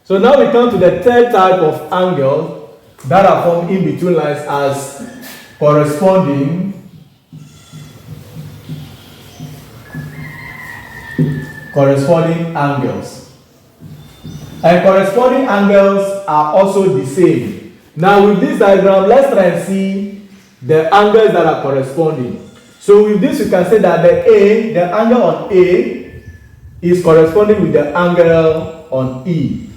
So now we come to the third type of angle that are formed in between lines as corresponding angles. And corresponding angles are also the same. Now with this diagram, let's try and see the angles that are corresponding. So with this, you can say that the angle on A is corresponding with the angle on E,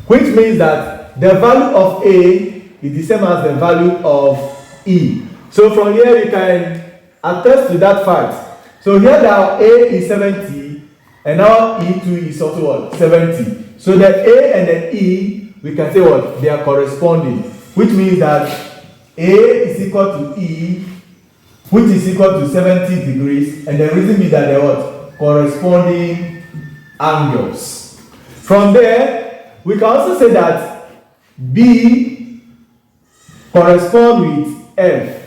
which means that the value of A is the same as the value of E. So from here you can attest to that fact. So here now A is 70 and now E2 is also what? 70. So the A and the E, we can say what? They are corresponding, which means that A is equal to E, which is equal to 70 degrees, and the reason is that they are what? Corresponding angles. From there, we can also say that B correspond with F.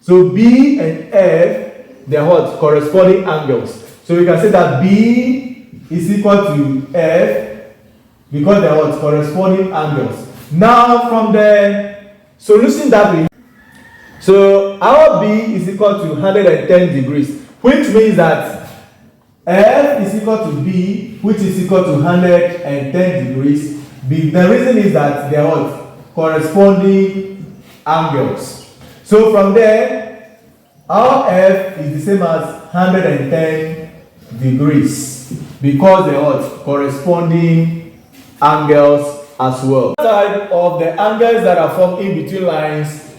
So B and F, they are what? Corresponding angles. So we can say that B is equal to F because they are what? Corresponding angles. Now from the solution that we have, so our B is equal to 110 degrees, which means that F is equal to B, which is equal to 110 degrees. The reason is that they are what? Corresponding angles. So from there, our F is the same as 110 degrees because they are what? Corresponding angles as well. The type of the angles that are formed in between lines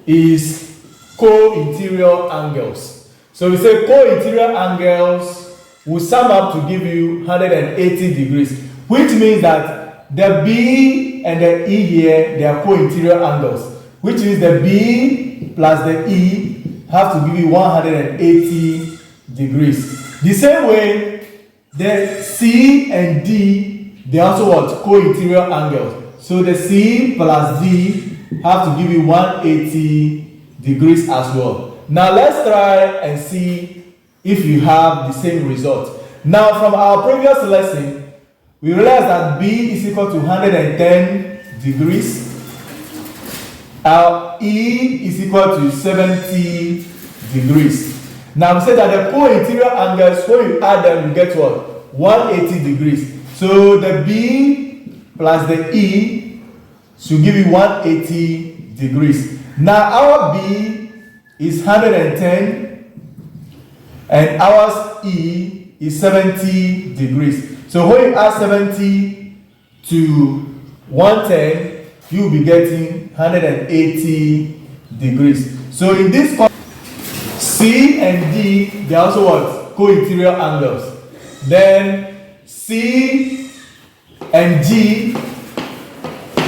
is co-interior angles. So we say co-interior angles will sum up to give you 180 degrees, which means that the B and the E here, they are co-interior angles, which means the B plus the E have to give you 180 degrees. The same way, the C and D, they also what? Co-interior angles. So the C plus D have to give you 180 degrees as well. Now let's try and see if you have the same result. Now from our previous lesson, we realized that B is equal to 110 degrees. Our E is equal to 70 degrees. Now we say that the co-interior angles, when you add them, you get what? 180 degrees. So the B plus the E should give you 180 degrees. Now our B is 110 and ours E is 70 degrees. So when you add 70 to 110, you will be getting 180 degrees. So in this C and D, they are also what? Co-interior angles. Then C and G,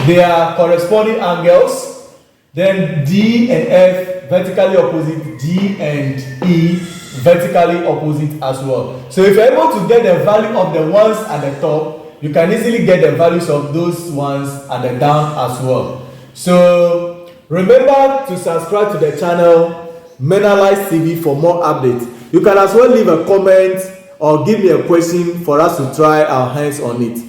they are corresponding angles. Then D and F vertically opposite, G and E vertically opposite as well. So if you're able to get the value of the ones at the top, you can easily get the values of those ones at the down as well. So remember to subscribe to the channel Menalights TV for more updates. You can as well leave a comment or give me a question for us to try our hands on it.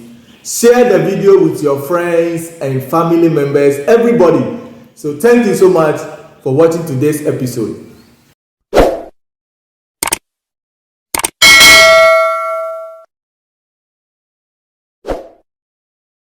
Share the video with your friends and family members, everybody. So thank you so much for watching today's episode.